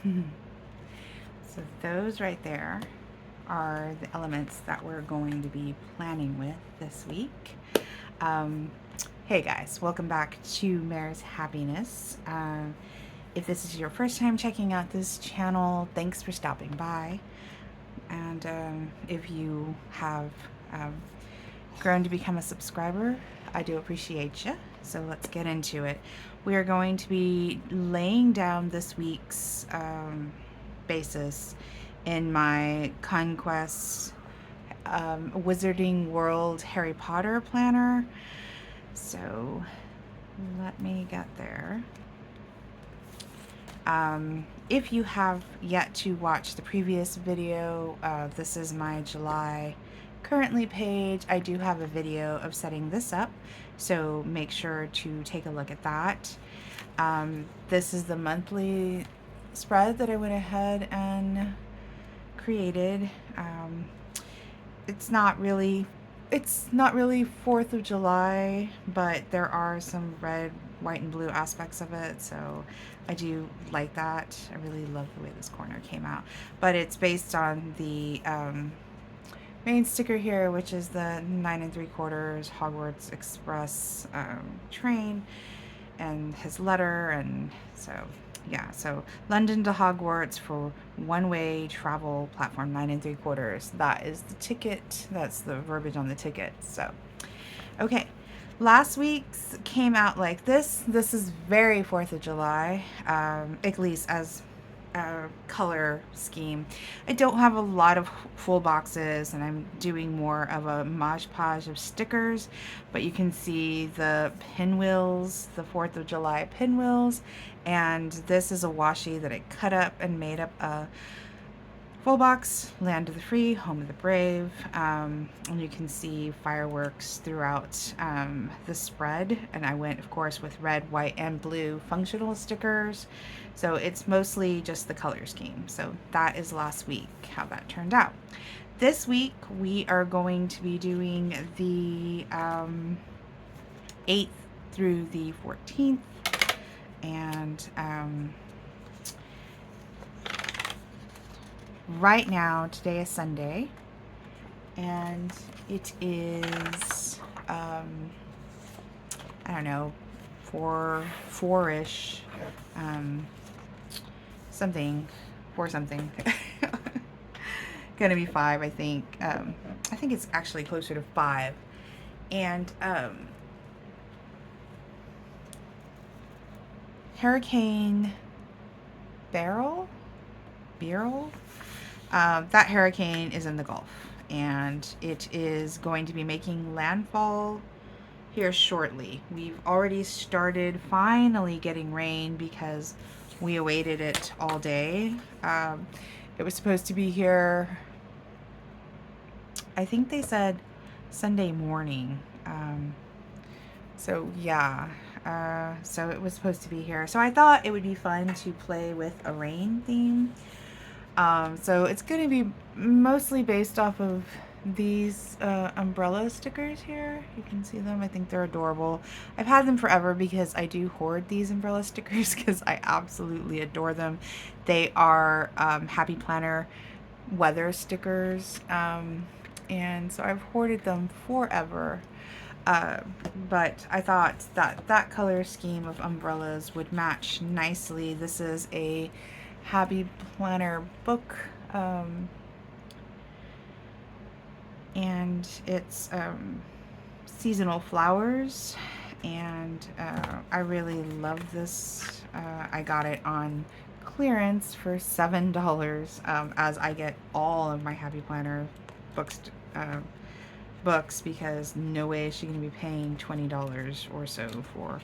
So those right there are the elements that we're going to be planning with this week. Um, hey guys, welcome back to Mare's Happiness. If this is your first time checking out this channel, thanks for stopping by. And if you have um, grown to become a subscriber, I do appreciate you. So let's get into it. We are going to be laying down this week's basis in my Conquest Wizarding World Harry Potter planner. So let me get there. If you have yet to watch the previous video, this is my July currently page. I do have a video of setting this up, so make sure to take a look at that. This is the monthly spread that I went ahead and created. It's not really 4th of July, but there are some red, white, and blue aspects of it, so I do like that. I really love the way this corner came out. But it's based on the main sticker here, which is the 9 3/4 Hogwarts Express train, and his letter, and so yeah, so London to Hogwarts for one-way travel platform 9 3/4. That is the ticket. That's the verbiage on the ticket. So, okay. Last week's came out like this. This is very 4th of July, at least as a color scheme. I don't have a lot of full boxes, and I'm doing more of a Mod Podge of stickers, but you can see the pinwheels, the 4th of July pinwheels, and this is a washi that I cut up and made up a full box, Land of the Free, Home of the Brave, and you can see fireworks throughout the spread, and I went, of course, with red, white, and blue functional stickers, so it's mostly just the color scheme. So that is last week, how that turned out. This week, we are going to be doing the 8th through the 14th, and right now, today is Sunday, and it is, I don't know, four-ish, something, gonna be 5, I think. I think it's actually closer to 5, and, Hurricane Beryl? That hurricane is in the Gulf, and it is going to be making landfall here shortly. We've already started finally getting rain because we awaited it all day. It was supposed to be here, I think they said Sunday morning. So yeah, so it was supposed to be here. So I thought it would be fun to play with a rain theme. So it's going to be mostly based off of these umbrella stickers here. You can see them. I think they're adorable. I've had them forever because I do hoard these umbrella stickers because I absolutely adore them. They are Happy Planner weather stickers, and so I've hoarded them forever. But I thought that that color scheme of umbrellas would match nicely. This is a Happy Planner book, and it's seasonal flowers, and I really love this. I got it on clearance for $7, as I get all of my Happy Planner books, because no way is she going to be paying $20 or so for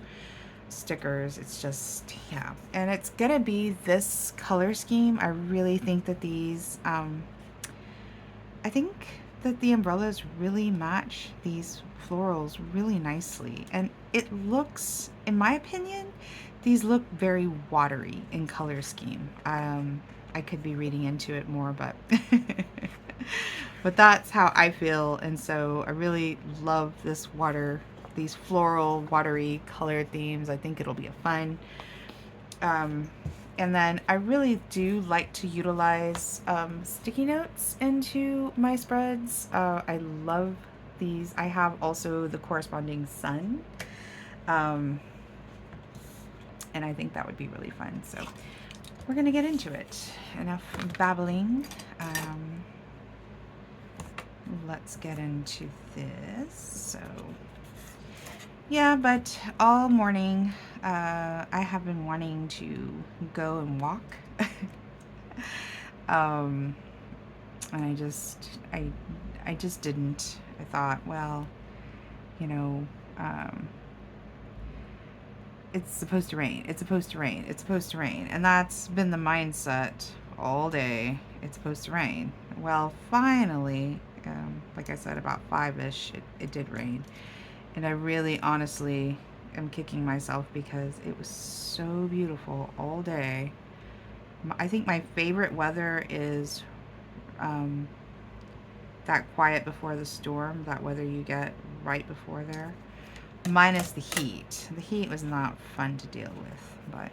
stickers. It's just, yeah, and it's gonna be this color scheme. I really think that these I think that the umbrellas really match these florals really nicely, and it looks, in my opinion, these look very watery in color scheme. I could be reading into it more, but but that's how I feel, and so I really love these floral, watery color themes. I think it'll be a fun And then I really do like to utilize sticky notes into my spreads. I love these. I have also the corresponding sun. Um, and I think that would be really fun. So we're going to get into it. Enough babbling. Let's get into this. So yeah, but all morning I have been wanting to go and walk. And I just didn't. I thought, well, you know, it's supposed to rain. It's supposed to rain. It's supposed to rain. And that's been the mindset all day. It's supposed to rain. Well, finally, like I said, about 5-ish, it did rain. And I really honestly am kicking myself because it was so beautiful all day. I think my favorite weather is that quiet before the storm, that weather you get right before there. Minus the heat. The heat was not fun to deal with, but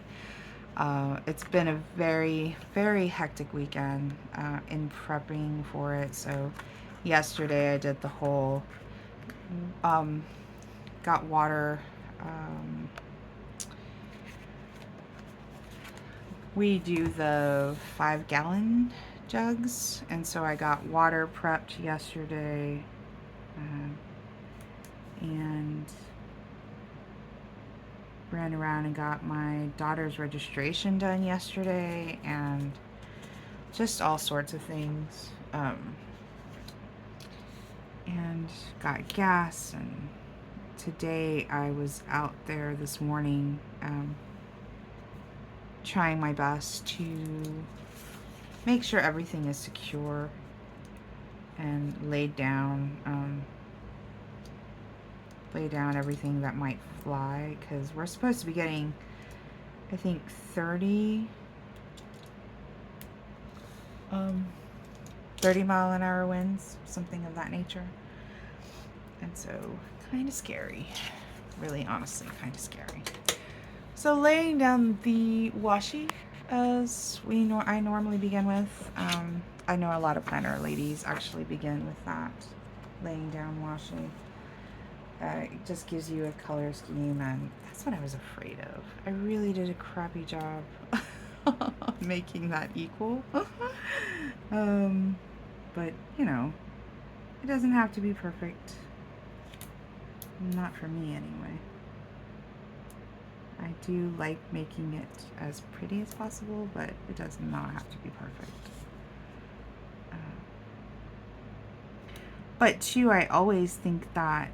it's been a very, very hectic weekend in prepping for it. So yesterday I did the whole, got water. We do the 5-gallon jugs, and so I got water prepped yesterday, and ran around and got my daughter's registration done yesterday, and just all sorts of things, and got gas. And today I was out there this morning trying my best to make sure everything is secure and lay down everything that might fly, because we're supposed to be getting, I think, 30 mile-an-hour winds, something of that nature. And so kind of scary, really, honestly, kind of scary. So laying down the washi, as I normally begin with. I know a lot of planner ladies actually begin with that, laying down washi. It just gives you a color scheme, and that's what I was afraid of. I really did a crappy job making that equal. But, you know, it doesn't have to be perfect. Not for me, anyway. I do like making it as pretty as possible, but it does not have to be perfect. But too, I always think that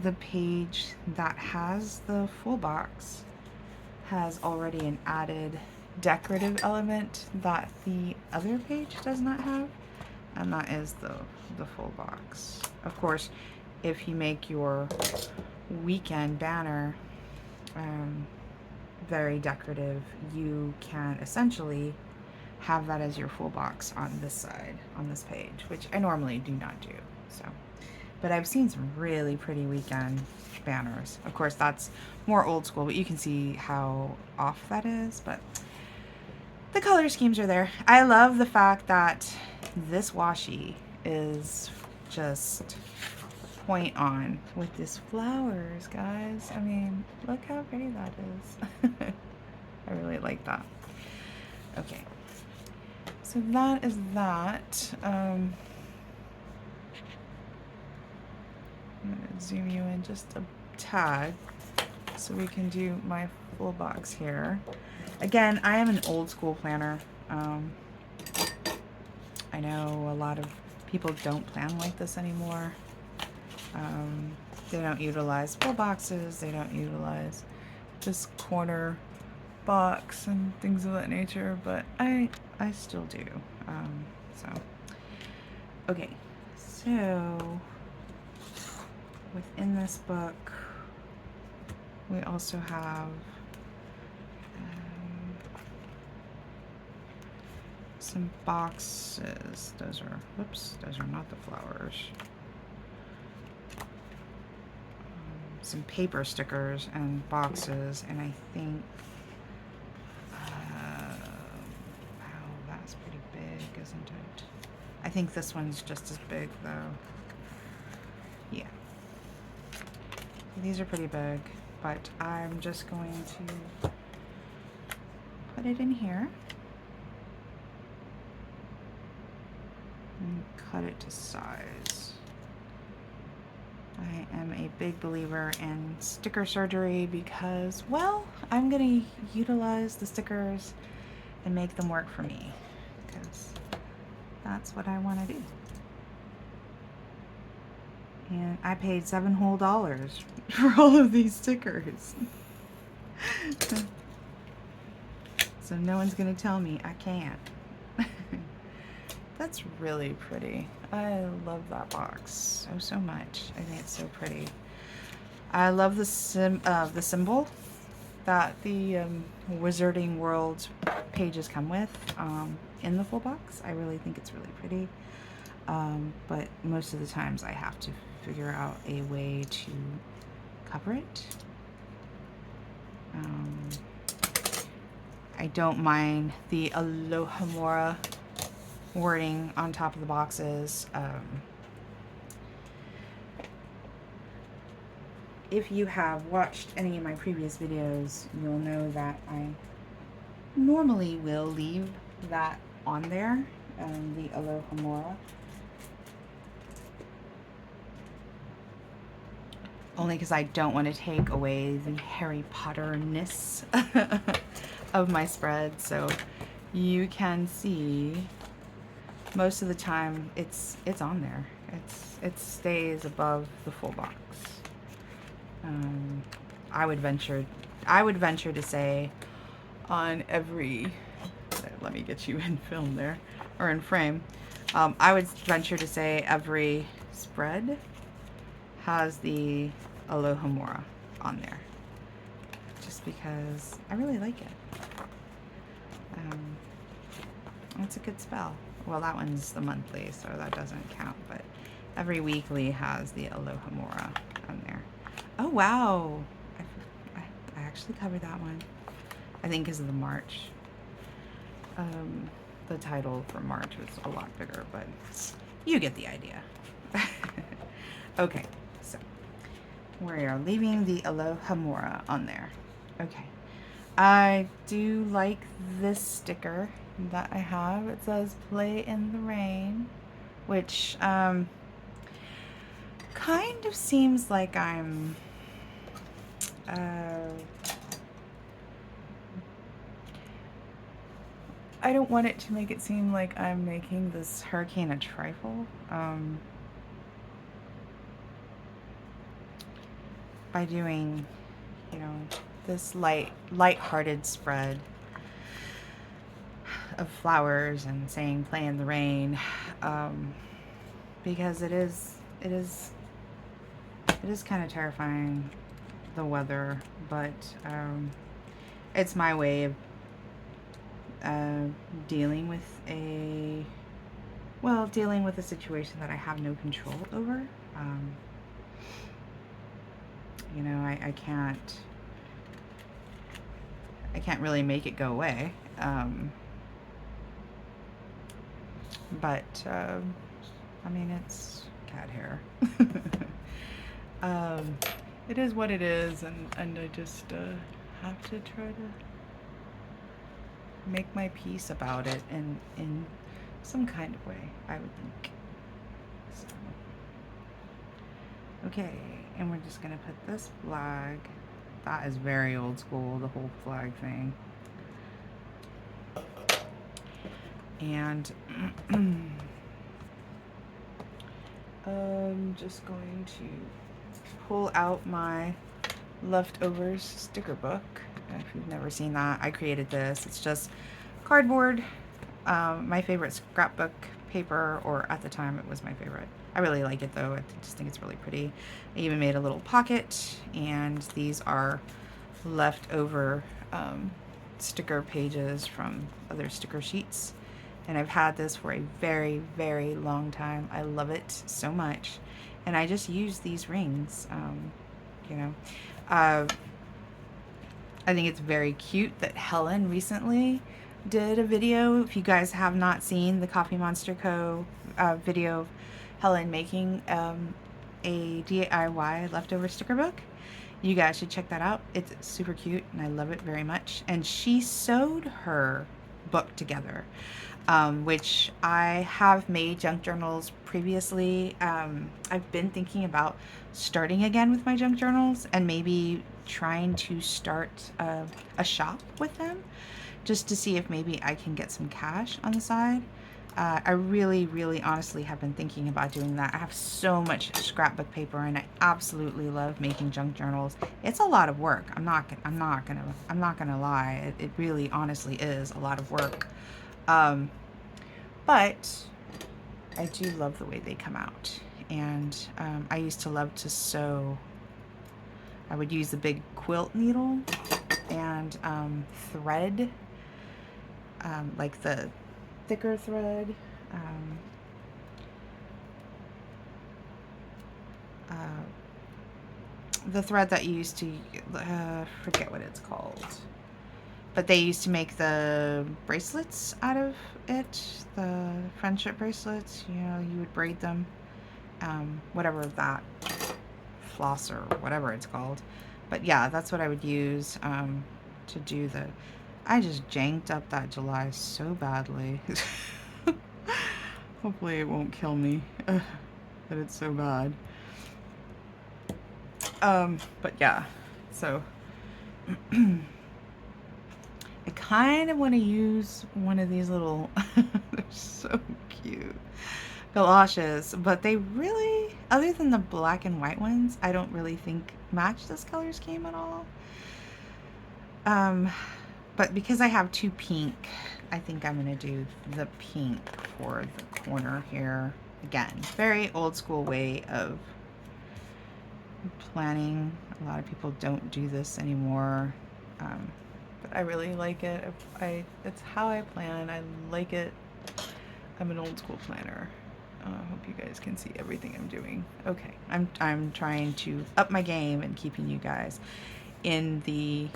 the page that has the full box has already an added decorative element that the other page does not have, and that is the full box. Of course, if you make your weekend banner very decorative, you can essentially have that as your full box on this side, on this page, which I normally do not do. So, but I've seen some really pretty weekend banners. Of course, that's more old school, but you can see how off that is. But the color schemes are there. I love the fact that this washi is just point on with these flowers, guys. I mean, look how pretty that is. I really like that. Okay, so that is that. I'm gonna zoom you in just a tad so we can do my full box here. Again, I am an old school planner. I know a lot of people don't plan like this anymore. They don't utilize full boxes, they don't utilize this corner box and things of that nature, but I still do. So okay, so within this book we also have some boxes. Those are, whoops, those are not the flowers. Some paper stickers and boxes, and I think think this one's just as big though. Yeah. These are pretty big, but I'm just going to put it in here and cut it to size. I am a big believer in sticker surgery because, well, I'm going to utilize the stickers and make them work for me because that's what I want to do. And I paid $7 whole for all of these stickers. So no one's going to tell me I can't. That's really pretty. I love that box so much. I think it's so pretty. I love the symbol that the Wizarding World pages come with in the full box. I really think it's really pretty. But most of the times I have to figure out a way to cover it. I don't mind the Alohomora wording on top of the boxes. If you have watched any of my previous videos, you'll know that I normally will leave that on there, the Alohomora. Only because I don't want to take away the Harry Potter-ness of my spread. So you can see most of the time it's on there. It stays above the full box. I would venture to say on every, let me get you in film there, or in frame. I would venture to say every spread has the Alohomora on there, just because I really like it. It's a good spell. Well, that one's the monthly, so that doesn't count, but every weekly has the Alohomora on there. Oh wow, I actually covered that one, I think because of the March. The title for March was a lot bigger, but you get the idea. Okay, so we are leaving the Alohomora on there. Okay, I do like this sticker that I have. It says "Play in the Rain," which kind of seems like I'm I don't want it to make it seem like I'm making this hurricane a trifle. By doing, you know, this light-hearted spread of flowers and saying "play in the rain," because it is kind of terrifying, the weather, but it's my way of dealing with a situation that I have no control over. You know, I can't really make it go away. But I mean, it's cat hair. It is what it is, and I just have to try to make my peace about it in some kind of way, I would think. So, okay, and we're just gonna put this flag. That is very old school, the whole flag thing. And I'm just going to pull out my leftovers sticker book. If you've never seen that, I created this. It's just cardboard, my favorite scrapbook paper, or at the time it was my favorite. I really like it though. I just think it's really pretty. I even made a little pocket, and these are leftover sticker pages from other sticker sheets. And I've had this for a very, very long time. I love it so much. And I just use these rings, you know. I think it's very cute that Helen recently did a video. If you guys have not seen the Coffee Monster Co. video of Helen making a DIY leftover sticker book. You guys should check that out. It's super cute and I love it very much. And she sewed her book together, which I have made junk journals previously. I've been thinking about starting again with my junk journals and maybe trying to start a shop with them just to see if maybe I can get some cash on the side. I really, really honestly have been thinking about doing that. I have so much scrapbook paper and I absolutely love making junk journals. It's a lot of work. I'm not gonna lie. It really honestly is a lot of work. But I do love the way they come out. And I used to love to sew. I would use the big quilt needle and thread, like the thicker thread, the thread that you used to, forget what it's called, but they used to make the bracelets out of it, the friendship bracelets, you know, you would braid them, whatever that, floss or whatever it's called. But yeah, that's what I would use to do the, I just janked up that July so badly. Hopefully it won't kill me, but it's so bad. But yeah, so I kind of want to use one of these little, they're so cute, galoshes, but they really, other than the black and white ones, I don't really think match this color scheme at all. But because I have two pink, I think I'm going to do the pink for the corner here. Again, very old school way of planning. A lot of people don't do this anymore. But I really like it. It's how I plan. I like it. I'm an old school planner. I hope you guys can see everything I'm doing. Okay, I'm trying to up my game and keeping you guys in the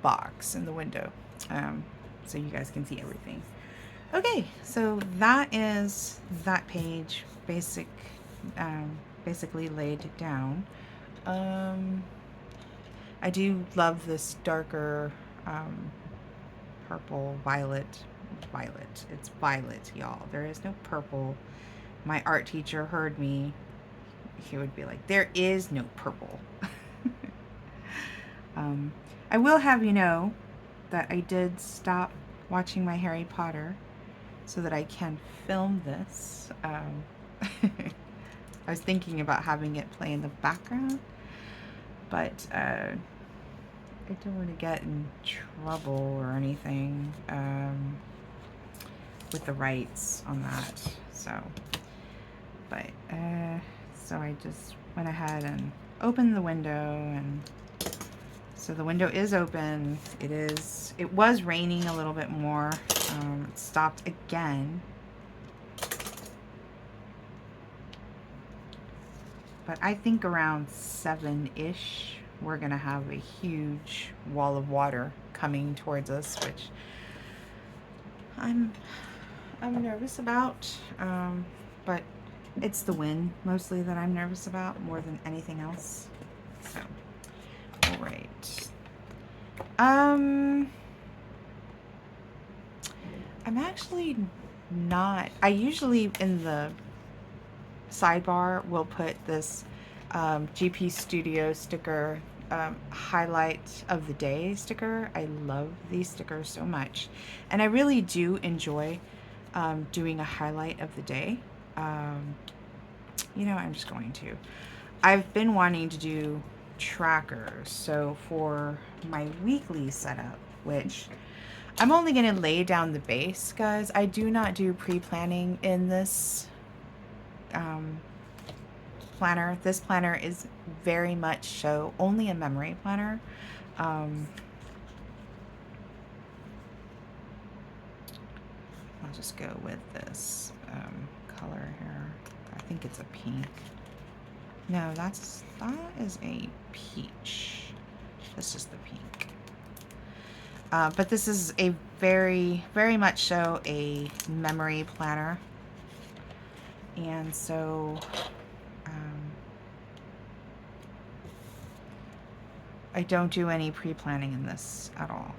box in the window, so you guys can see everything. Okay, so that is that page basically laid down. I do love this darker purple, violet. It's violet, y'all. There is no purple. My art teacher heard me. He would be like, there is no purple. I will have you know that I did stop watching my Harry Potter so that I can film this. I was thinking about having it play in the background, but I don't want to get in trouble or anything with the rights on that. So, but so I just went ahead and opened the window, and so the window is open. It was raining a little bit more. It stopped again. But I think around 7-ish, we're gonna have a huge wall of water coming towards us, which I'm nervous about. But it's the wind mostly that I'm nervous about more than anything else. So, all right. I'm actually not. I usually in the sidebar will put this GP Studio sticker, highlight of the day sticker. I love these stickers so much, and I really do enjoy doing a highlight of the day. You know, I'm just going to. I've been wanting to do trackers, so for my weekly setup, which I'm only going to lay down the base, guys. I do not do pre-planning in this planner. This planner is very much so only a memory planner. I'll just go with this color here. I think it's a pink. No, that is a peach. This is the pink. But this is a very, very much so a memory planner. And so I don't do any pre-planning in this at all.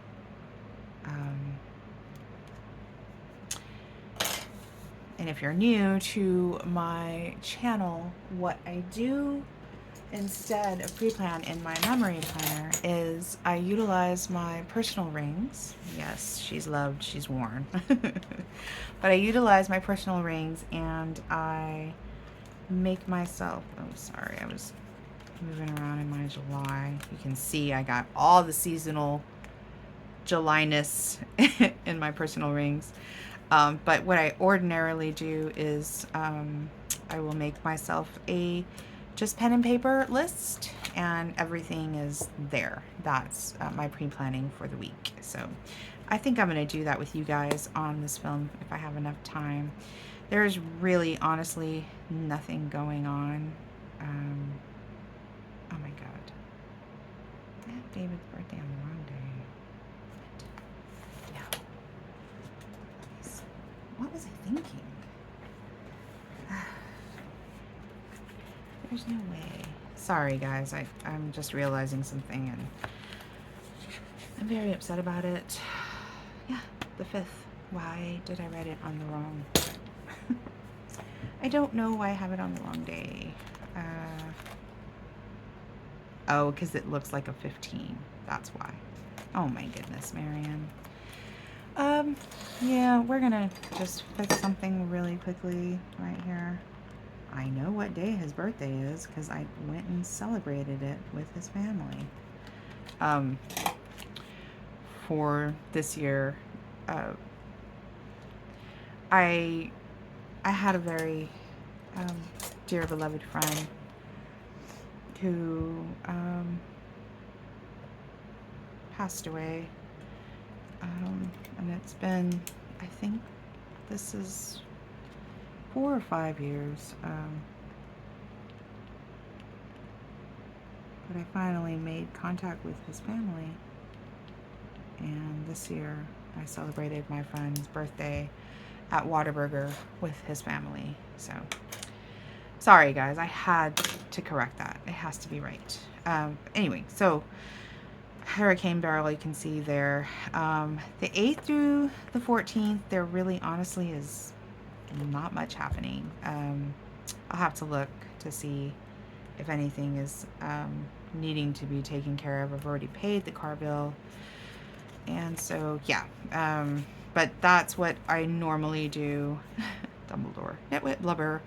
And if you're new to my channel, what I do instead of pre-plan in my memory planner is I utilize my personal rings. Yes, she's loved, she's worn. But I utilize my personal rings and I make myself, oh sorry, I was moving around in my July. You can see I got all the seasonal July-ness in my personal rings. But what I ordinarily do is I will make myself a just pen and paper list, and everything is there. That's my pre-planning for the week. So I think I'm going to do that with you guys on this film if I have enough time. There's really, honestly, nothing going on. Oh my God. I had David's birthday on the wrong day. No. What was I thinking? There's no way. Sorry, guys. I'm just realizing something, and I'm very upset about it. Yeah, the 5th. Why did I write it on the wrong? I don't know why I have it on the wrong day. Oh, because it looks like a 15. That's why. Oh my goodness, Marianne. Yeah, we're gonna just fix something really quickly right here. I know what day his birthday is because I went and celebrated it with his family. For this year, I had a very dear beloved friend who passed away, and it's been, I think this is 4 or 5 years, but I finally made contact with his family, and this year I celebrated my friend's birthday at Whataburger with his family. So sorry guys, I had to correct that. It has to be right. Anyway, so Hurricane Beryl, you can see there, the 8th through the 14th, there really honestly is not much happening. I'll have to look to see if anything is needing to be taken care of. I've already paid the car bill, and so yeah, but that's what I normally do. Dumbledore, Nitwit, Blubber,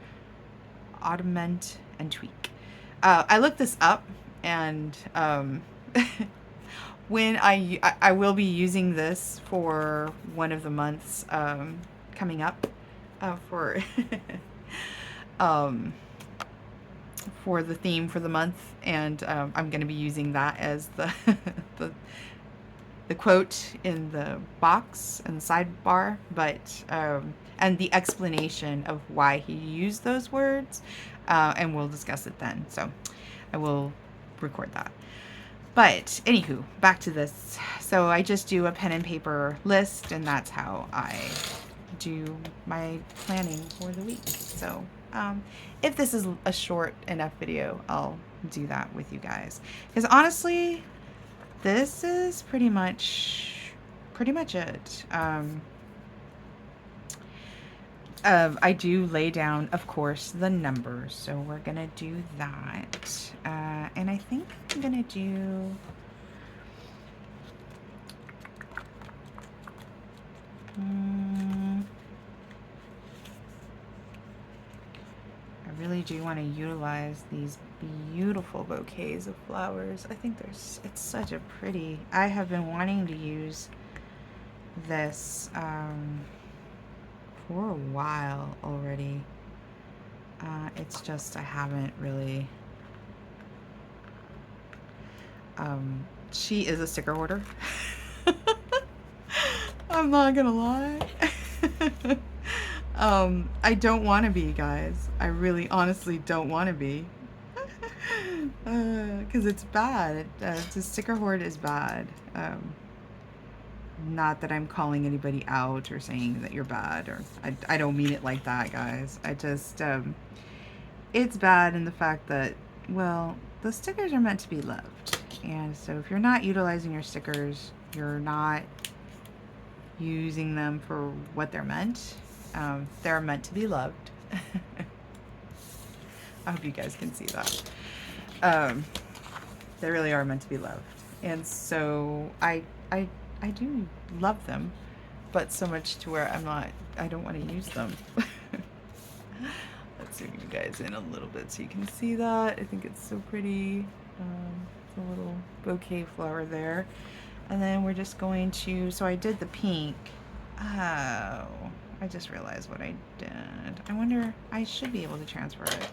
Augment, and Tweak. I looked this up, and when I will be using this for one of the months coming up, for for the theme for the month, and I'm going to be using that as the the quote in the box and the sidebar, but and the explanation of why he used those words, and we'll discuss it then. So I will record that. But anywho, back to this. So I just do a pen and paper list, and that's how I do my planning for the week. So if this is a short enough video, I'll do that with you guys, because honestly this is pretty much it. I do lay down, of course, the numbers, so we're gonna do that, and I think I'm gonna do I really do want to utilize these beautiful bouquets of flowers. I think it's such a pretty, I have been wanting to use this for a while already. It's just I haven't really. She is a sticker hoarder. I'm not gonna lie. I don't want to be, guys. I really honestly don't want to be. Because it's bad. The sticker hoard is bad. Not that I'm calling anybody out or saying that you're bad, or I don't mean it like that, guys. I just, it's bad in the fact that, well, the stickers are meant to be loved. And so if you're not utilizing your stickers, you're not using them for what they're meant. They're meant to be loved. I hope you guys can see that. They really are meant to be loved. And so I do love them, but so much to where I don't want to use them. Let's zoom you guys in a little bit so you can see that. I think it's so pretty. It's a little bouquet flower there. And then we're just going to, so I did the pink. Oh, I just realized what I did. I wonder, I should be able to transfer it.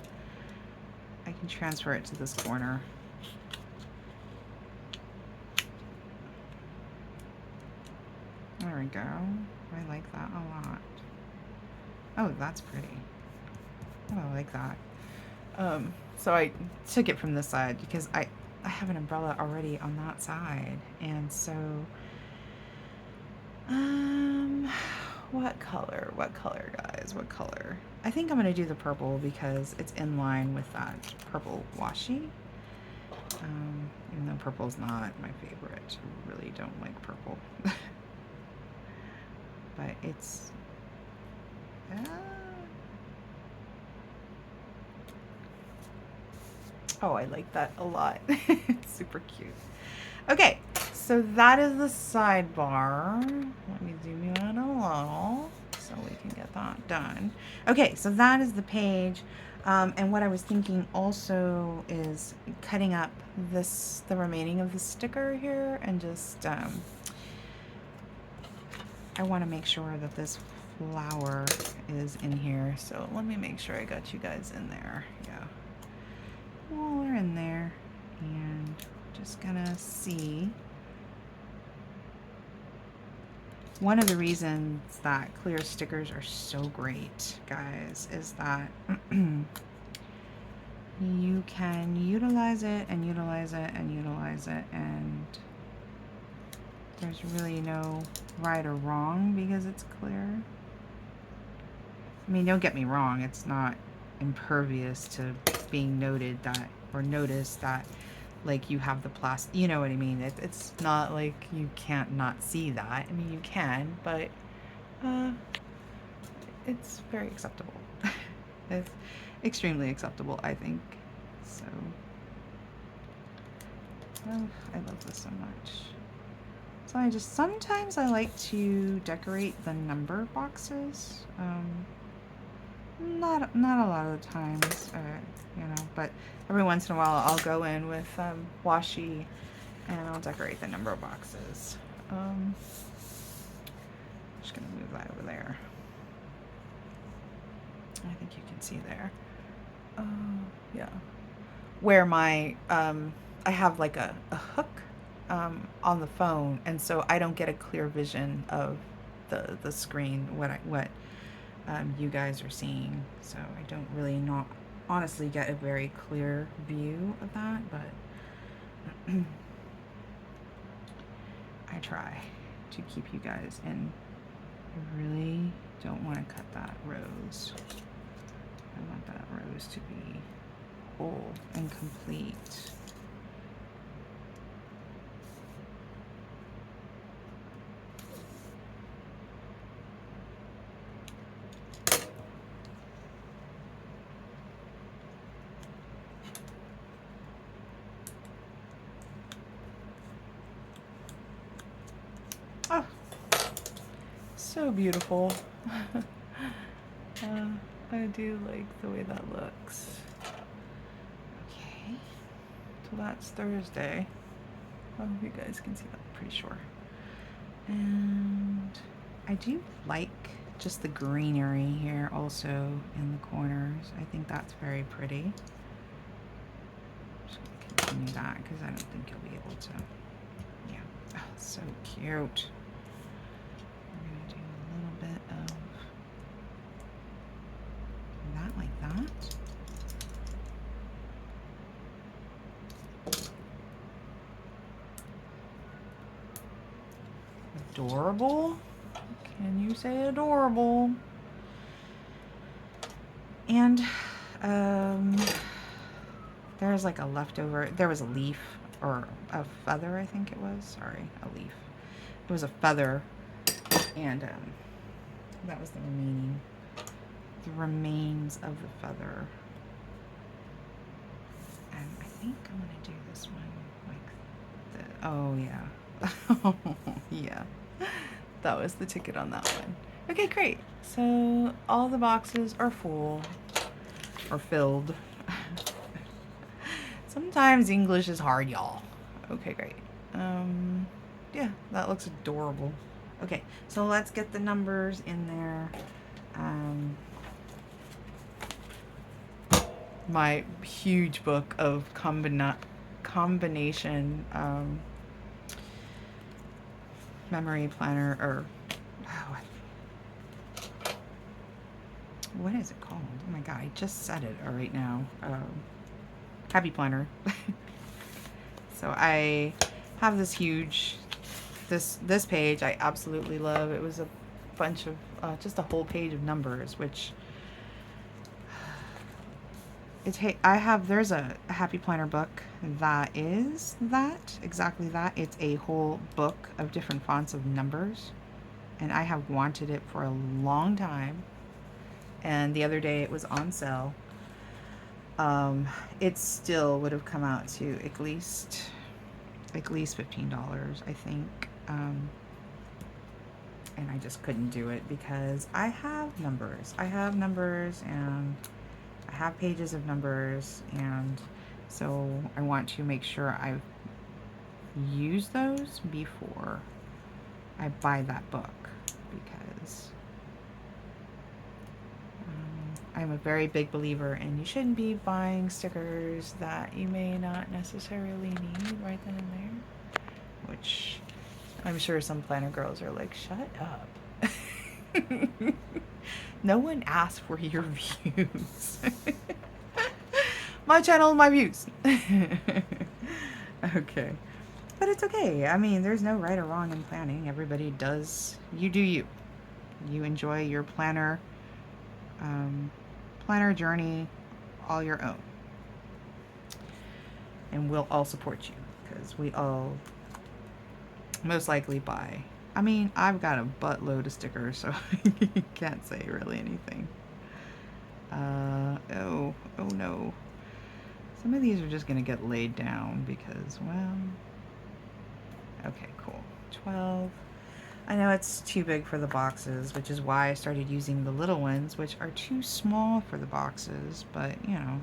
I can transfer it to this corner. There we go. I like that a lot. Oh, that's pretty. Oh, I like that. So I took it from this side because I have an umbrella already on that side. And so, what color? What color, guys? What color? I think I'm going to do the purple because it's in line with that purple washi. Even though purple's not my favorite. I really don't like purple. But it's... oh, I like that a lot. It's super cute. Okay, so that is the sidebar. Let me zoom you in a little so we can get that done. Okay, so that is the page. And what I was thinking also is cutting up the remaining of the sticker here and just, I want to make sure that this flower is in here. So let me make sure I got you guys in there. Yeah. Well, we're in there. And just gonna see. One of the reasons that clear stickers are so great, guys, is that you can utilize it and utilize it and utilize it, and there's really no right or wrong because it's clear. I mean, don't get me wrong, it's not impervious to being noted that, or noticed that, like, you have the plastic, you know what I mean? It's not like you can't not see that. I mean, you can, but it's very acceptable. It's extremely acceptable, I think. So, oh, I love this so much. So sometimes I like to decorate the number boxes. Not a lot of the times, you know, but every once in a while I'll go in with washi and I'll decorate the number boxes. I'm just gonna move that over there. I think you can see there. Yeah. Where my, I have like a hook on the phone, and so I don't get a clear vision of the screen, what you guys are seeing. So I don't really not honestly get a very clear view of that, but I try to keep you guys in. I really don't want to cut that rose. I want that rose to be whole and complete. Oh, so beautiful. I do like the way that looks. Okay, so that's Thursday. I hope you guys can see that, I'm pretty sure. And I do like just the greenery here also in the corners. I think that's very pretty. Just gonna continue that because I don't think you'll be able to. Yeah, oh, so cute. We're gonna do a little bit of that like that. Adorable. Can you say adorable? And there's like a leftover. There was a leaf or a feather, I think it was. Sorry, a leaf. It was a feather, and that was the remains of the feather. And I think I'm gonna do this one like the. Oh yeah, yeah. That was the ticket on that one. Okay, great. So all the boxes are full or filled. Sometimes English is hard, y'all. Okay, great. Yeah, that looks adorable. Okay, so let's get the numbers in there. My huge book of combination memory planner, or what is it called? Oh my god, I just said it right now. Happy planner. So I have this huge, this page I absolutely love. It was a bunch of just a whole page of numbers, which there's a happy planner book that is exactly that. It's a whole book of different fonts of numbers, and I have wanted it for a long time. And the other day it was on sale. It still would have come out to at least $15, I think. And I just couldn't do it because I have numbers. And I have pages of numbers, and so I want to make sure I use those before I buy that book, because I'm a very big believer in you shouldn't be buying stickers that you may not necessarily need right then and there, which I'm sure some planner girls are like, shut up. No one asked for your views. My channel, my views. Okay. But it's okay. I mean, there's no right or wrong in planning. Everybody does. You do you. You enjoy your planner journey all your own. And we'll all support you, because we all most likely buy. I mean, I've got a buttload of stickers, so I can't say really anything. Oh no. Some of these are just going to get laid down because, well, okay, cool. 12. I know it's too big for the boxes, which is why I started using the little ones, which are too small for the boxes, but, you know,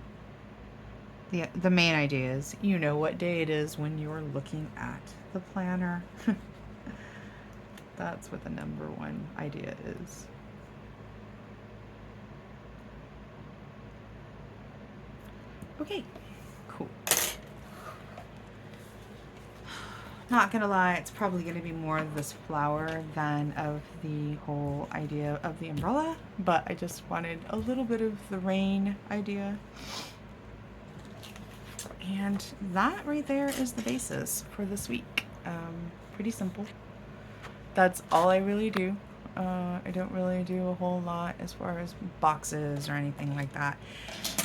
the main idea is you know what day it is when you're looking at the planner. That's what the number one idea is. Okay, cool. Not gonna lie, it's probably gonna be more of this flower than of the whole idea of the umbrella, but I just wanted a little bit of the rain idea. And that right there is the basis for this week. Pretty simple. That's all I really do. I don't really do a whole lot as far as boxes or anything like that.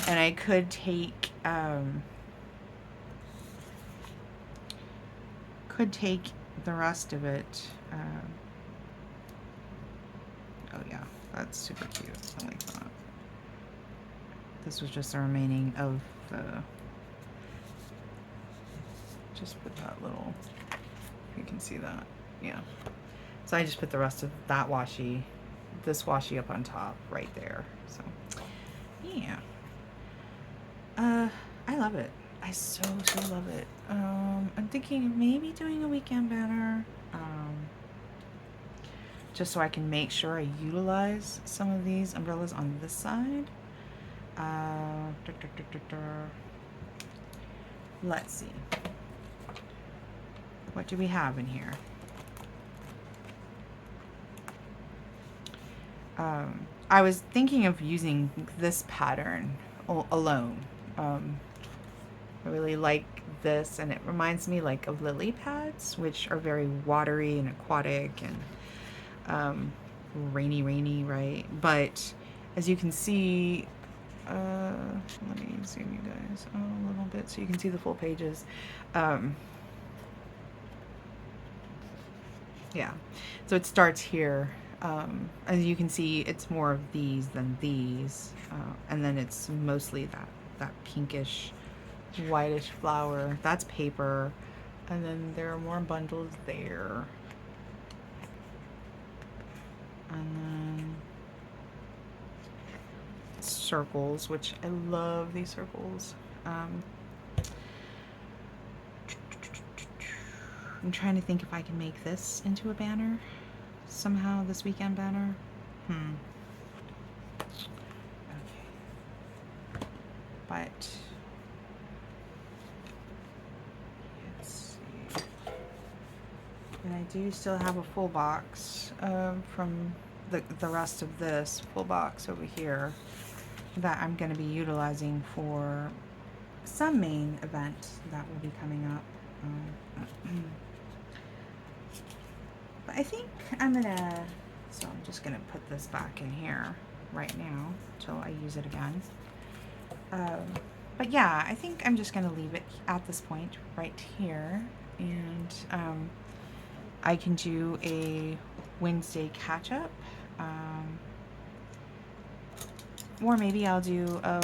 And I could take the rest of it. Oh yeah, that's super cute. I like that. This was just the remaining of the. Just put that little. You can see that. Yeah. So I just put the rest of that washi, this washi up on top right there. So, yeah. I love it. I so love it. I'm thinking of maybe doing a weekend banner, just so I can make sure I utilize some of these umbrellas on this side. Let's see. What do we have in here? I was thinking of using this pattern alone. I really like this, and it reminds me like of lily pads, which are very watery and aquatic and rainy, right? But as you can see, let me zoom you guys a little bit so you can see the full pages. Yeah, so it starts here. As you can see, it's more of these than these, and then it's mostly that pinkish, whitish flower. That's paper, and then there are more bundles there, and then circles, which I love these circles. I'm trying to think if I can make this into a banner somehow, this weekend banner. Okay. But let's see. And I do still have a full box from the rest of this full box over here that I'm going to be utilizing for some main event that will be coming up. But I think I'm gonna, so I'm just gonna put this back in here right now until I use it again. But yeah, I think I'm just gonna leave it at this point right here, and I can do a Wednesday catch up, or maybe I'll do a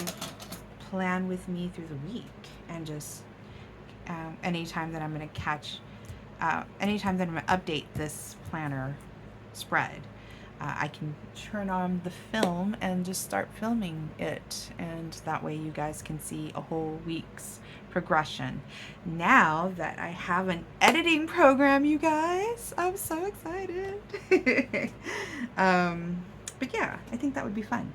plan with me through the week, and just anytime that I'm gonna anytime that I'm going to update this planner spread, I can turn on the film and just start filming it, and that way you guys can see a whole week's progression. Now that I have an editing program, you guys, I'm so excited. But yeah, I think that would be fun.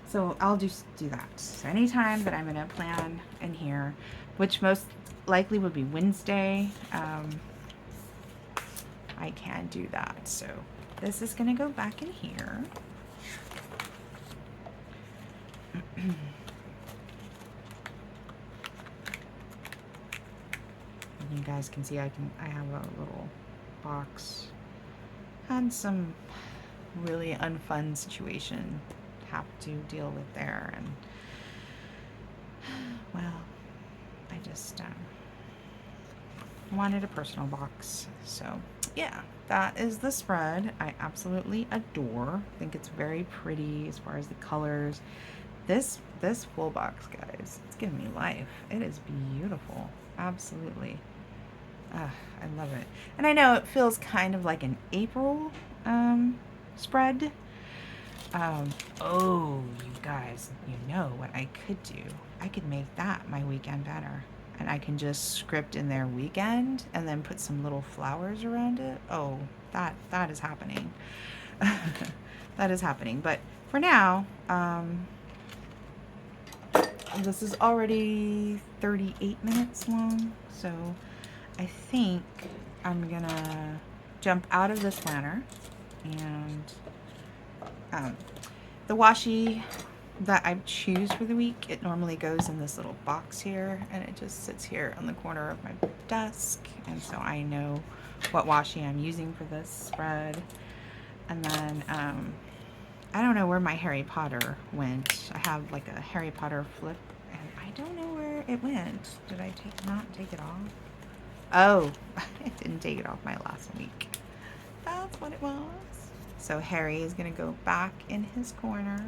So I'll just do that. So anytime that I'm going to plan in here, which most likely would be Wednesday, I can do that. So this is going to go back in here. You guys can see I have a little box. Had some really unfun situation have to deal with there, and well, I just wanted a personal box. So yeah, that is the spread. I absolutely adore. I think it's very pretty as far as the colors. This full box, guys, it's giving me life. It is beautiful. Absolutely. I love it. And I know it feels kind of like an April spread. Oh, you guys, you know what I could do? I could make that my weekend banner. And I can just script in there weekend and then put some little flowers around it. Oh, that is happening. That is happening. But for now, this is already 38 minutes long. So I think I'm gonna jump out of this planner, and the washi that I choose for the week, it normally goes in this little box here, and it just sits here on the corner of my desk, and so I know what washi I'm using for this spread. And then I don't know where my Harry Potter went. I have like a Harry Potter flip, and I don't know where it went. Did I not take it off? Oh, I didn't take it off my last week. That's what it was. So Harry is gonna go back in his corner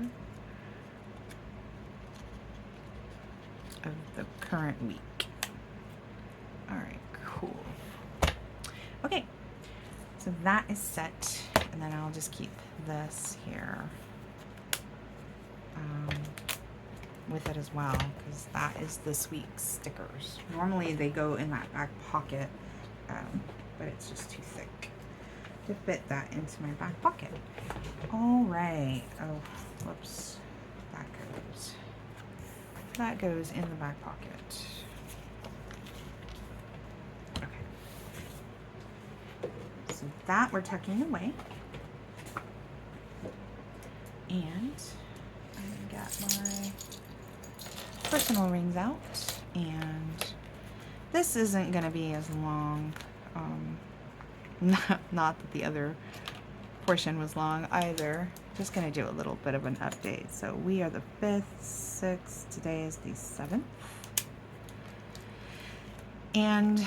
of the current week. All right, cool. Okay, so that is set, and then I'll just keep this here with it as well, because that is this week's stickers. Normally they go in that back pocket, but it's just too thick to fit that into my back pocket. All right. Oh, whoops. That goes in the back pocket. Okay. So that we're tucking away. And I got my personal rings out, and this isn't going to be as long. Not that the other portion was long either. Just going to do a little bit of an update. So we are the 5th, 6th. Today is the 7th. And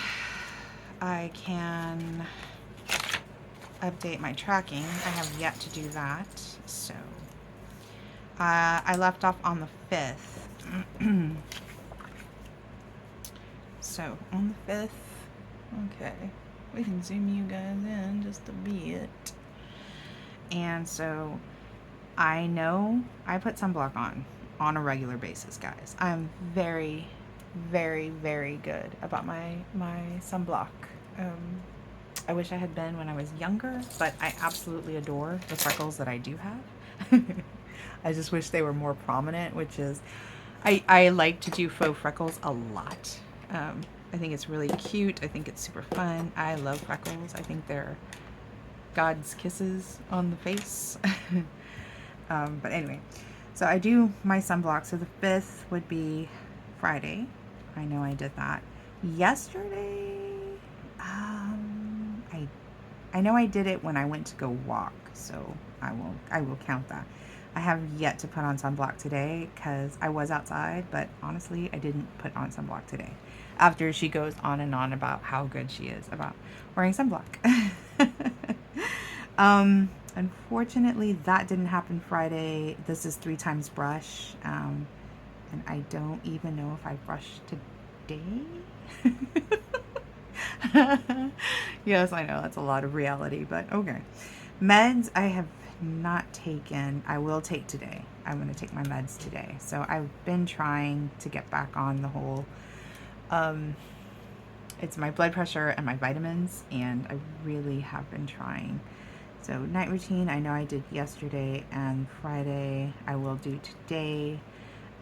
I can update my tracking. I have yet to do that. So I left off on the 5th. So on the 5th, okay, we can zoom you guys in just a bit. And so I know I put sunblock on a regular basis, guys. I'm very, very, very good about my sunblock. I wish I had been when I was younger, but I absolutely adore the freckles that I do have. I just wish they were more prominent, which is, I like to do faux freckles a lot. I think it's really cute. I think it's super fun. I love freckles. I think they're God's kisses on the face. But anyway, so I do my sunblock. So the 5th would be Friday. I know I did that. Yesterday, I know I did it when I went to go walk, so I will count that. I have yet to put on sunblock today because I was outside, but honestly, I didn't put on sunblock today. After she goes on and on about how good she is about wearing sunblock. Unfortunately, that didn't happen Friday. This is 3 times brush, and I don't even know if I brushed today. Yes, I know that's a lot of reality, but okay. Meds I have not taken. I will take today. I'm going to take my meds today. So I've been trying to get back on the whole, it's my blood pressure and my vitamins, and I really have been trying. So night routine, I know I did yesterday and Friday. I will do today.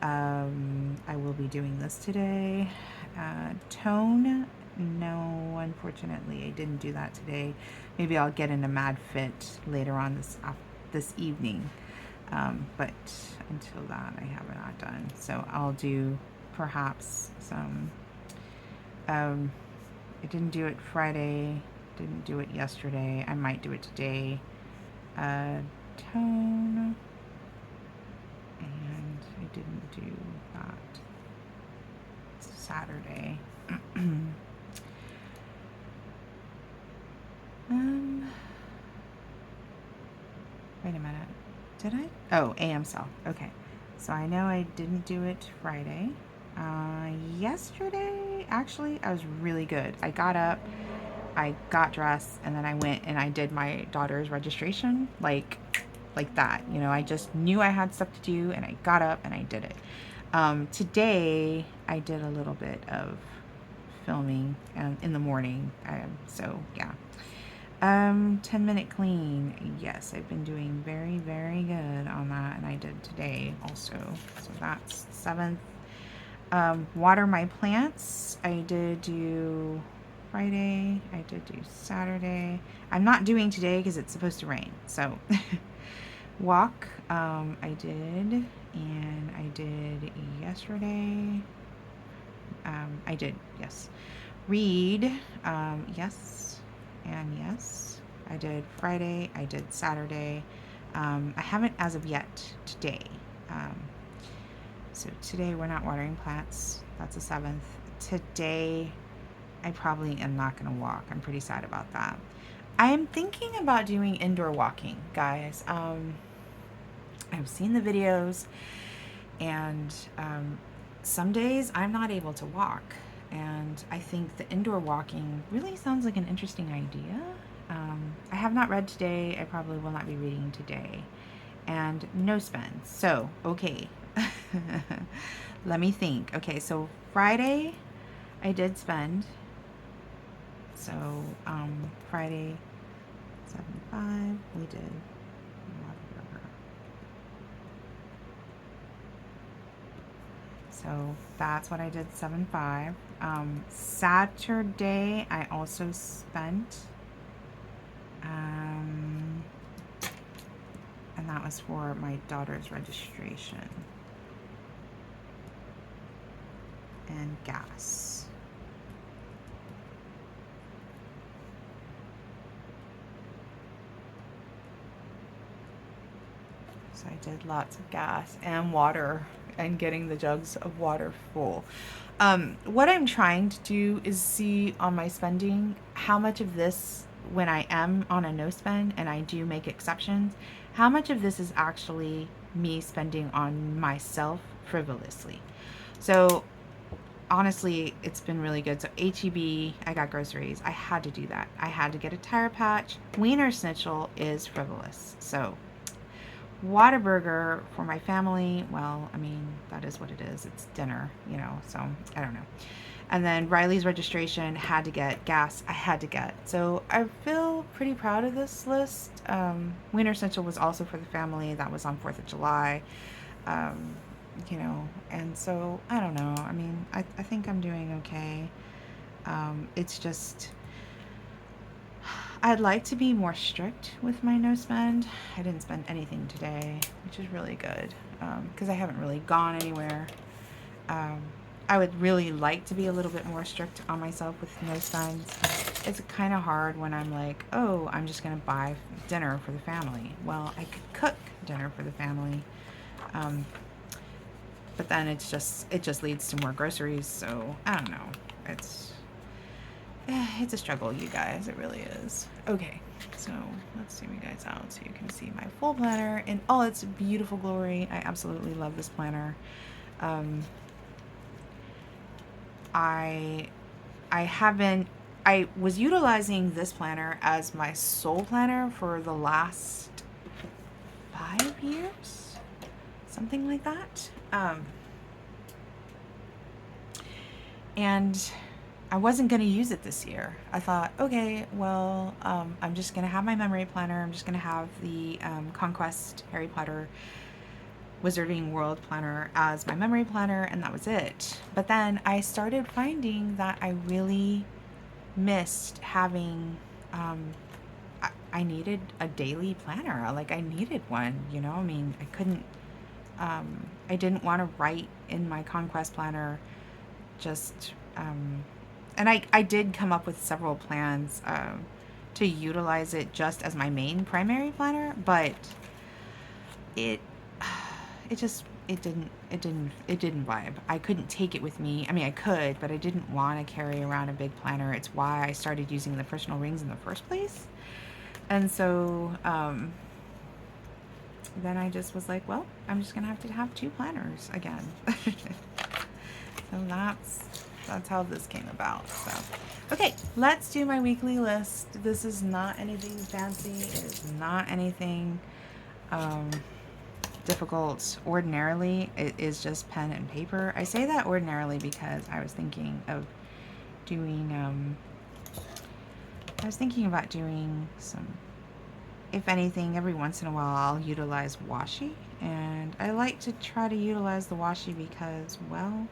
I will be doing this today. Tone, no, unfortunately, I didn't do that today. Maybe I'll get in a mad fit later on this evening. But until that, I have not done. So I'll do perhaps some. I didn't do it Friday. Didn't do it yesterday. I might do it today. Tone. And I didn't do that Saturday. Wait a minute. Did I? Oh, AM cell. Okay. So I know I didn't do it Friday. Yesterday, actually, I was really good. I got up, I got dressed, and then I went and I did my daughter's registration, like that. You know, I just knew I had stuff to do, and I got up and I did it. Today, I did a little bit of filming in the morning. So yeah. 10-minute clean. Yes, I've been doing very, very good on that, and I did today also. So that's 7th. Water my plants. I did do Friday. I did do Saturday. I'm not doing today because it's supposed to rain. So walk. I did, and I did yesterday. I did, yes. Read. Yes. And yes, I did Friday, I did Saturday. I haven't as of yet today. So today we're not watering plants. That's the 7th. Today, I probably am not going to walk. I'm pretty sad about that. I am thinking about doing indoor walking, guys. I've seen the videos, and some days I'm not able to walk. And I think the indoor walking really sounds like an interesting idea. I have not read today. I probably will not be reading today. And no spends. So, okay. Let me think. Okay, so Friday I did spend. So, Friday, 7-5, we did. So that's what I did, 7-5. Saturday, I also spent, and that was for my daughter's registration and gas. So I did lots of gas and water and getting the jugs of water full. What I'm trying to do is see on my spending how much of this, when I am on a no spend and I do make exceptions, how much of this is actually me spending on myself frivolously. So honestly, it's been really good. So HEB, I got groceries. I had to do that. I had to get a tire patch. Wiener Schnitzel is frivolous. So Whataburger for my family, well, I mean, that is what it is. It's dinner, you know, so I don't know. And then Riley's registration, had to get. Gas, I had to get. So I feel pretty proud of this list. Wiener Schnitzel was also for the family. That was on 4th of July. Um, you know, and so I don't know. I mean, I think I'm doing okay. It's just, I'd like to be more strict with my no spend. I didn't spend anything today, which is really good, because I haven't really gone anywhere. I would really like to be a little bit more strict on myself with no spends. It's kind of hard when I'm like, oh, I'm just going to buy dinner for the family. Well, I could cook dinner for the family. But then it just leads to more groceries. So I don't know. It's a struggle, you guys. It really is. Okay, so let's zoom you guys out so you can see my full planner in all its beautiful glory. I absolutely love this planner. I was utilizing this planner as my soul planner for the last 5 years, something like that. And I wasn't going to use it this year. I thought, okay, well, I'm just going to have my memory planner. I'm just going to have the Conquest Harry Potter Wizarding World planner as my memory planner, and that was it. But then I started finding that I really missed having, I needed a daily planner. Like, I needed one, you know? I mean, I couldn't, I didn't want to write in my Conquest planner just, and I did come up with several plans to utilize it just as my main primary planner, but it didn't vibe. I couldn't take it with me. I mean, I could, but I didn't want to carry around a big planner. It's why I started using the personal rings in the first place. And so then I just was like, well, I'm just gonna have to have 2 planners again. So that's how this came about. So, okay, let's do my weekly list. This is not anything fancy. It is not anything difficult. Ordinarily, it is just pen and paper. I say that ordinarily because I was thinking of doing, I was thinking about doing some, if anything, every once in a while I'll utilize washi. And I like to try to utilize the washi because, well,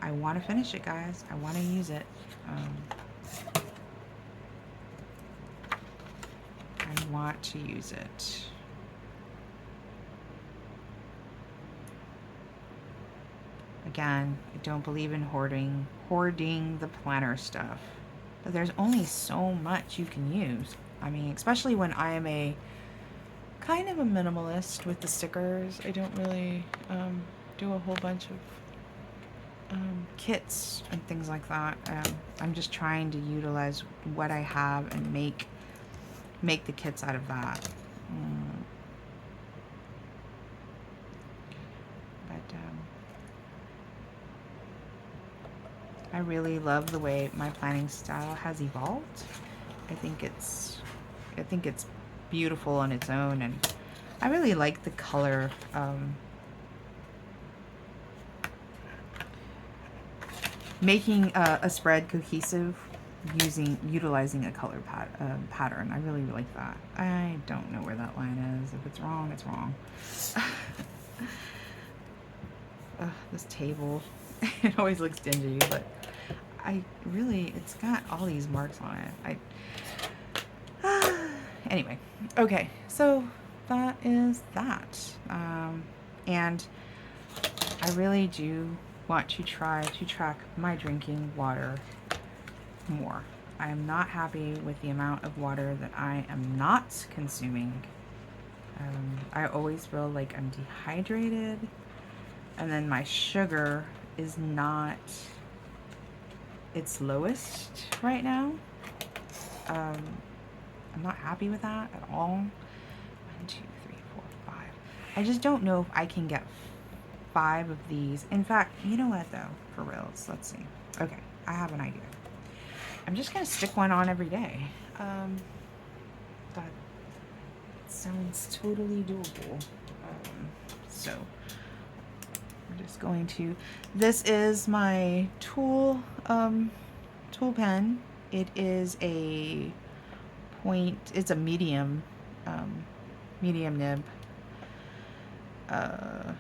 I want to finish it, guys. I want to use it. I want to use it. Again, I don't believe in hoarding the planner stuff. But there's only so much you can use. I mean, especially when I am a kind of a minimalist with the stickers. I don't really do a whole bunch of kits and things like that. I'm just trying to utilize what I have and make the kits out of that. But I really love the way my planning style has evolved. I think it's beautiful on its own, and I really like the color. Making a spread cohesive utilizing a color pattern. I really like that. I don't know where that line is. If it's wrong, it's wrong. This table, it always looks dingy, but it's got all these marks on it. Anyway, okay, so that is that. And I really do want to try to track my drinking water more. I am not happy with the amount of water that I am not consuming. I always feel like I'm dehydrated, and then my sugar is not its lowest right now. I'm not happy with that at all. 1, 2, 3, 4, 5. I just don't know if I can get 5 of these. In fact, you know what though? For reals, let's see. Okay, I have an idea. I'm just gonna stick one on every day. That sounds totally doable. So we're just going to. This is my tool pen. It is a point. It's a medium nib. I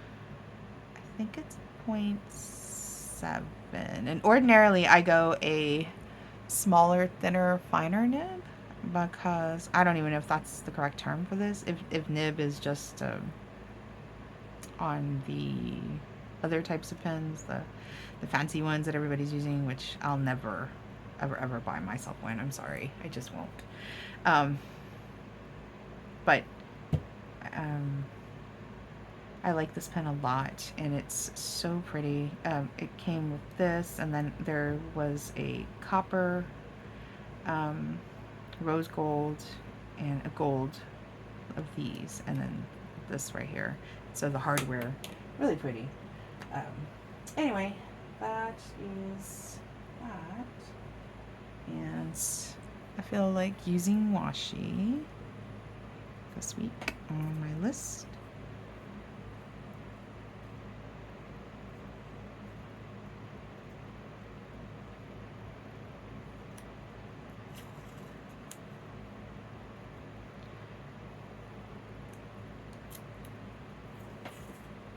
think it's 0.7. And ordinarily I go a smaller, thinner, finer nib, because I don't even know if that's the correct term for this. If nib is just on the other types of pens, the fancy ones that everybody's using, which I'll never ever buy myself one. I'm sorry, I just won't. But I like this pen a lot, and it's so pretty. It came with this, and then there was a copper, rose gold, and a gold of these, and then this right here. So the hardware, really pretty. Anyway, that is that. And I feel like using washi this week on my list.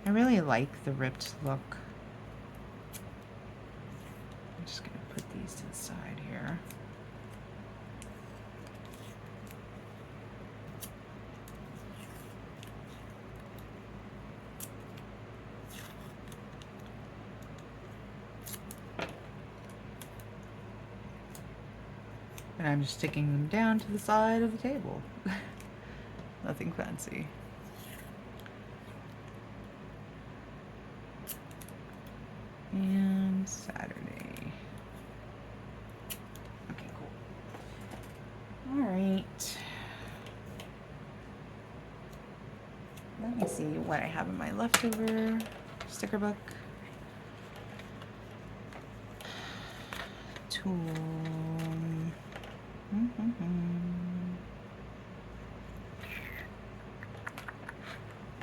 I really like the ripped look. I'm just going to put these to the side here. And I'm just sticking them down to the side of the table. Nothing fancy. And Saturday. Okay, cool. All right. Let me see what I have in my leftover sticker book. Tool.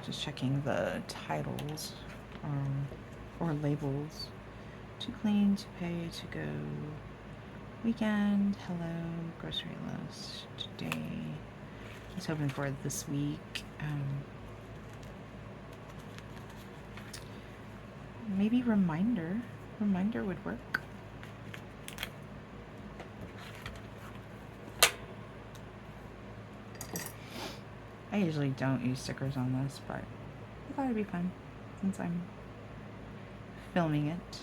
Just checking the titles or labels. Too clean, to pay, to go. Weekend, hello, grocery list, today. I was hoping for this week. Maybe reminder. Reminder would work. I usually don't use stickers on this, but I thought it'd be fun since I'm filming it.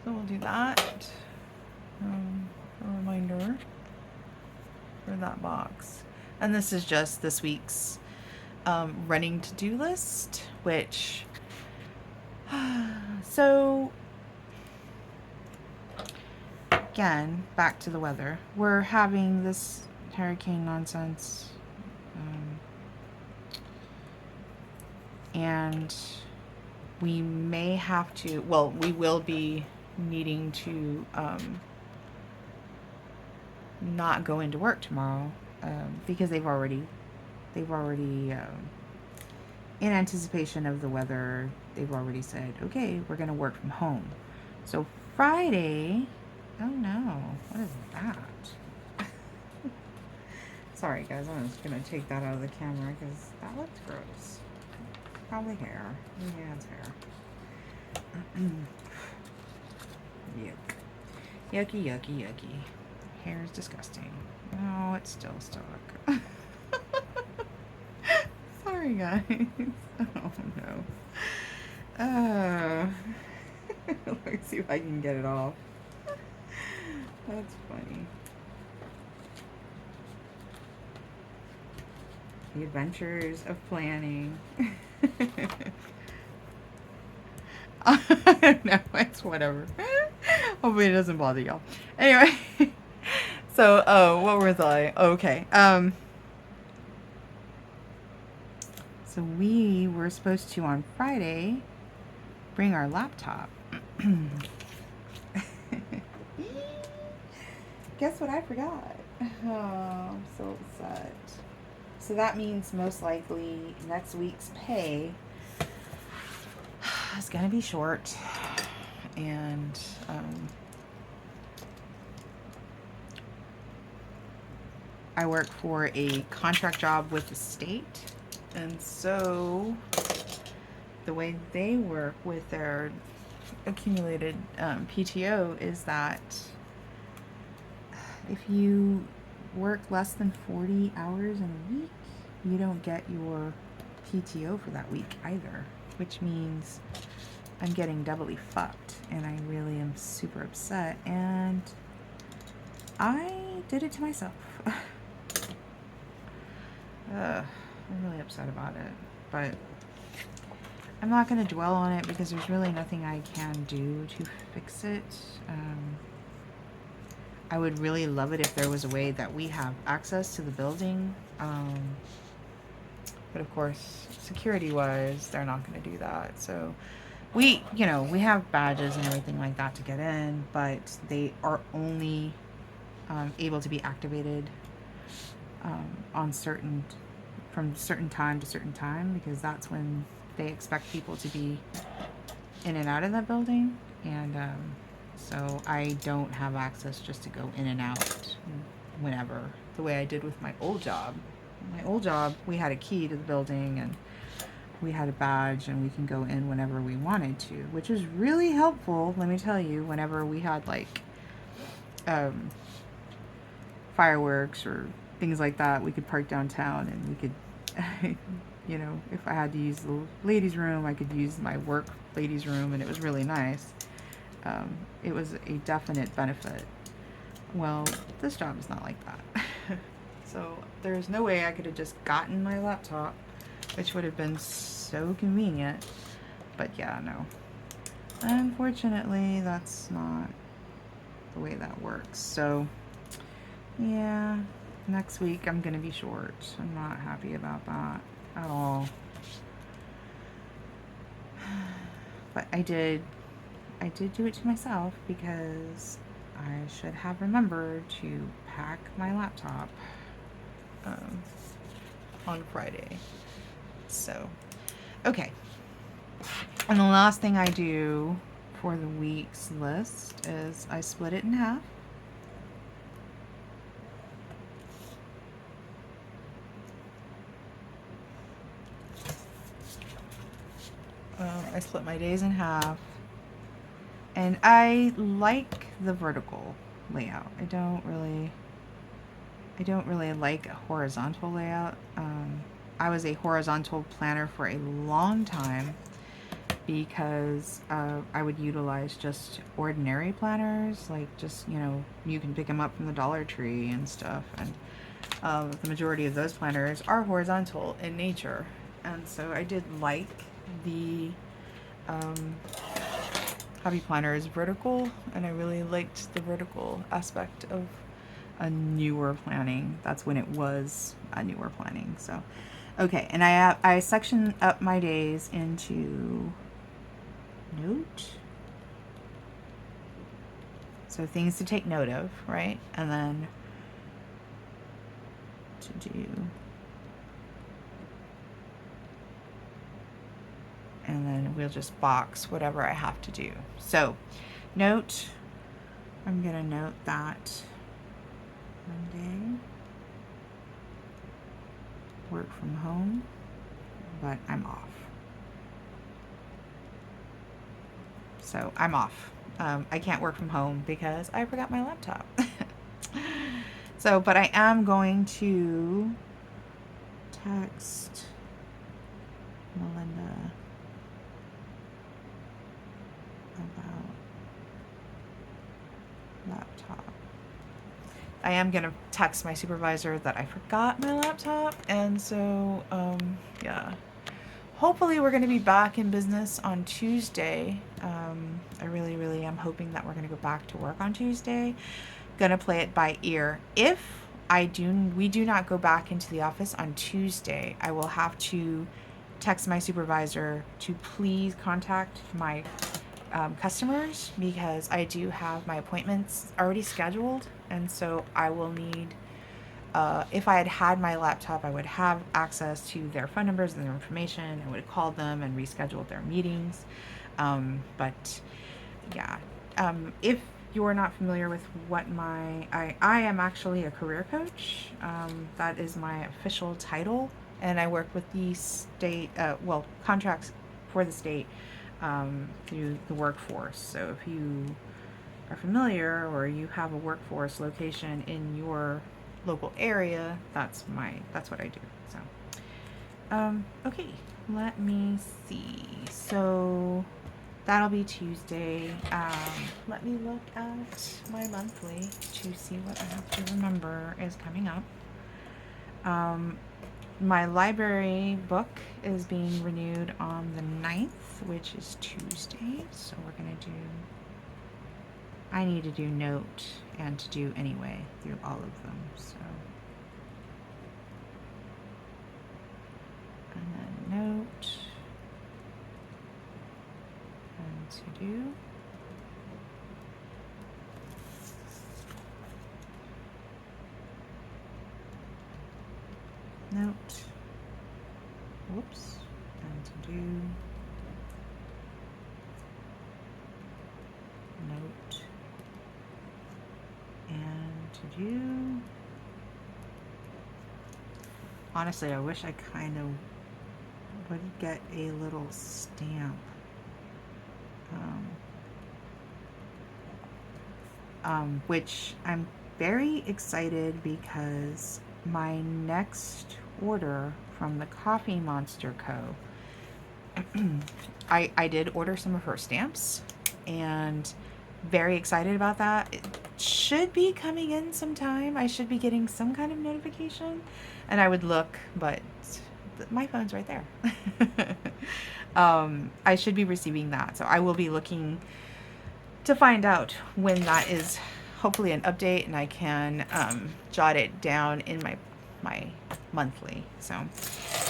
So we'll do that. A reminder for that box. And this is just this week's running to-do list, which so again, back to the weather. We're having this hurricane nonsense, and we may have to, well, we will be needing to not go into work tomorrow, because they've already in anticipation of the weather, they've already said, okay, we're gonna work from home. So Friday, oh no, what is that? Sorry guys, I'm just gonna take that out of the camera because that looks gross. Probably hair. Yeah, it's hair. Yuck. Yucky, yucky, yucky. Hair is disgusting. Oh, it's still stuck. Sorry, guys. Oh, no. Let's see if I can get it off. That's funny. The adventures of planning. I don't know. It's whatever. Hopefully it doesn't bother y'all. Anyway, so what was I? Okay. So we were supposed to on Friday bring our laptop. Guess what I forgot? Oh, I'm so upset. So that means most likely next week's pay is going to be short. And I work for a contract job with the state. And so the way they work with their accumulated PTO is that if you work less than 40 hours in a week, you don't get your PTO for that week either, which means I'm getting doubly fucked, and I really am super upset, and I did it to myself. I'm really upset about it, but I'm not going to dwell on it because there's really nothing I can do to fix it. I would really love it if there was a way that we have access to the building. But of course, security-wise, they're not going to do that. So we have badges and everything like that to get in, but they are only able to be activated on from certain time to certain time, because that's when they expect people to be in and out of that building. And so I don't have access just to go in and out whenever, the way I did with my old job. My old job, we had a key to the building and we had a badge and we can go in whenever we wanted to, which was really helpful, let me tell you, whenever we had like fireworks or things like that. We could park downtown and we could if I had to use the ladies' room, I could use my work ladies' room, and it was really nice. It was a definite benefit. Well, this job is not like that. So there's no way I could have just gotten my laptop, which would have been so convenient. But yeah, no. Unfortunately, that's not the way that works. So yeah, next week I'm gonna be short. I'm not happy about that at all. But I did do it to myself because I should have remembered to pack my laptop on Friday. So, okay. And the last thing I do for the week's list is I split it in half. I split my days in half, and I like the vertical layout. I don't really like a horizontal layout. I was a horizontal planner for a long time because I would utilize just ordinary planners, like just, you can pick them up from the Dollar Tree and stuff, and the majority of those planners are horizontal in nature. And so I did like the hobby planner is vertical, and I really liked the vertical aspect of a newer planning. That's when it was a newer planning. So okay, and I section up my days into note, so things to take note of, right? And then to do, and then we'll just box whatever I have to do. So note, I'm gonna note that Monday, work from home, but I'm off. So I'm off. I can't work from home because I forgot my laptop. So, but I am going to text Melinda about laptop. I am gonna text my supervisor that I forgot my laptop, and so yeah. Hopefully we're gonna be back in business on Tuesday. I really, really am hoping that we're gonna go back to work on Tuesday. Gonna play it by ear. If we do not go back into the office on Tuesday, I will have to text my supervisor to please contact my customers, because I do have my appointments already scheduled, and so I will need, if I had had my laptop, I would have access to their phone numbers and their information. I would have called them and rescheduled their meetings. But yeah, if you're not familiar with what I am actually a career coach. That is my official title, and I work with the state, contracts for the state, through the workforce. So if you are familiar or you have a workforce location in your local area, that's what I do. So, okay, let me see. So that'll be Tuesday. Let me look at my monthly to see what I have to remember is coming up. My library book is being renewed on the 9th, which is Tuesday. So we're going to do, I need to do note and to do anyway through all of them. So, and then note and to do. Note, whoops, and to do, note, and to do. Honestly, I wish I kind of would get a little stamp. Which I'm very excited because my next order from the Coffee Monster Co. I did order some of her stamps, and very excited about that. It should be coming in sometime. I should be getting some kind of notification, and I would look, but my phone's right there. I should be receiving that, so I will be looking to find out when that is, hopefully an update, and I can jot it down in my monthly. So,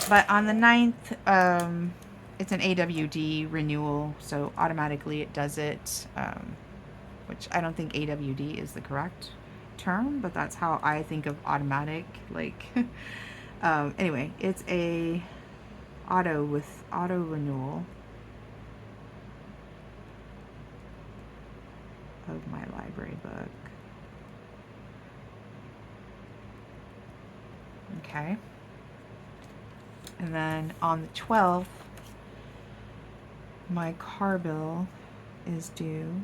but on the 9th, it's an AWD renewal, so automatically it does it, which I don't think AWD is the correct term, but that's how I think of automatic, like, anyway, it's a auto renewal of my library book. Okay. And then on the 12th, my car bill is due.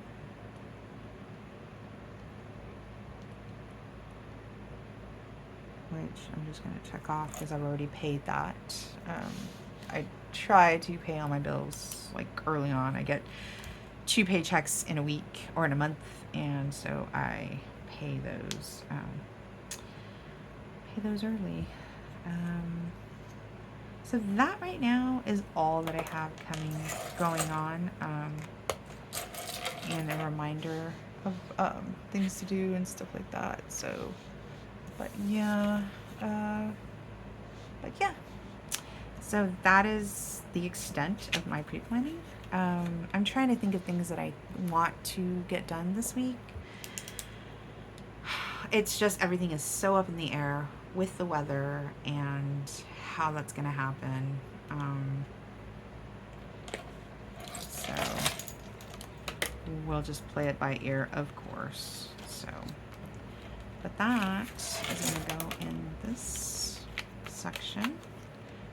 Which I'm just going to check off because I've already paid that. I try to pay all my bills like early on. I get 2 paychecks in a week or in a month, and so I pay those early. So that right now is all that I have going on, and a reminder of things to do and stuff like that. So, but yeah, so that is the extent of my pre-planning. I'm trying to think of things that I want to get done this week. It's just everything is so up in the air with the weather and how that's going to happen. So we'll just play it by ear, of course. So, but that is going to go in this section,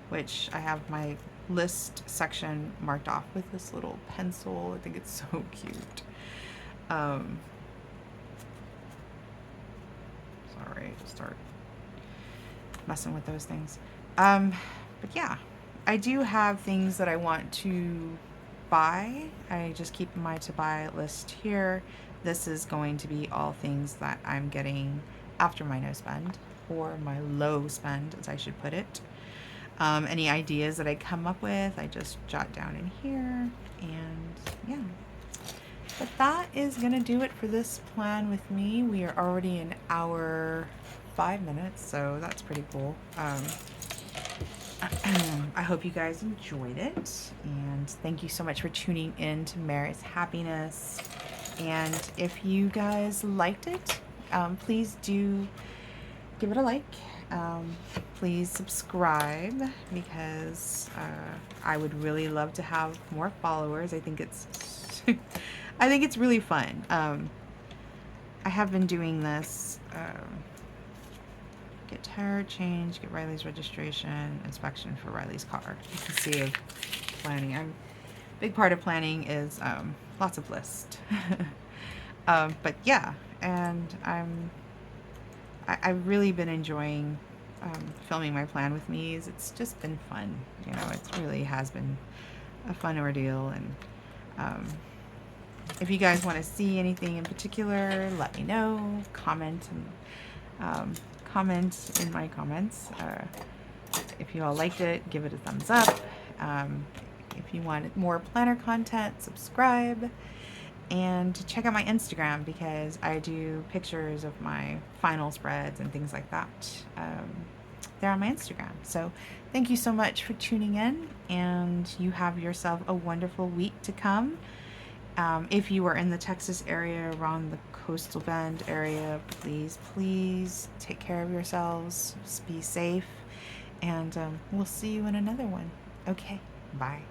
which I have my list section marked off with this little pencil. I think it's so cute. Sorry to start messing with those things. But yeah, I do have things that I want to buy. I just keep my to buy list here. This is going to be all things that I'm getting after my no spend, or my low spend, as I should put it. Any ideas that I come up with, I just jot down in here, and yeah. But that is gonna do it for this plan with me. We are already an hour 5 minutes, so that's pretty cool. I hope you guys enjoyed it, and thank you so much for tuning in to Mary's Happiness. And if you guys liked it, please do give it a like. Please subscribe, because I would really love to have more followers. I think it's I think it's really fun. I have been doing this. Get tire change, get Riley's registration, inspection for Riley's car. You can see of planning. Big part of planning is lots of lists. But yeah, and I've really been enjoying filming my plan with me's. It's just been fun. You know, it really has been a fun ordeal. And if you guys want to see anything in particular, let me know. Comment in my comments. If you all liked it, give it a thumbs up. If you want more planner content, subscribe. And check out my Instagram, because I do pictures of my final spreads and things like that. They're on my Instagram. So thank you so much for tuning in, and you have yourself a wonderful week to come. If you are in the Texas area, around the Coastal Bend area, please take care of yourselves. Just be safe, and we'll see you in another one. Okay, bye.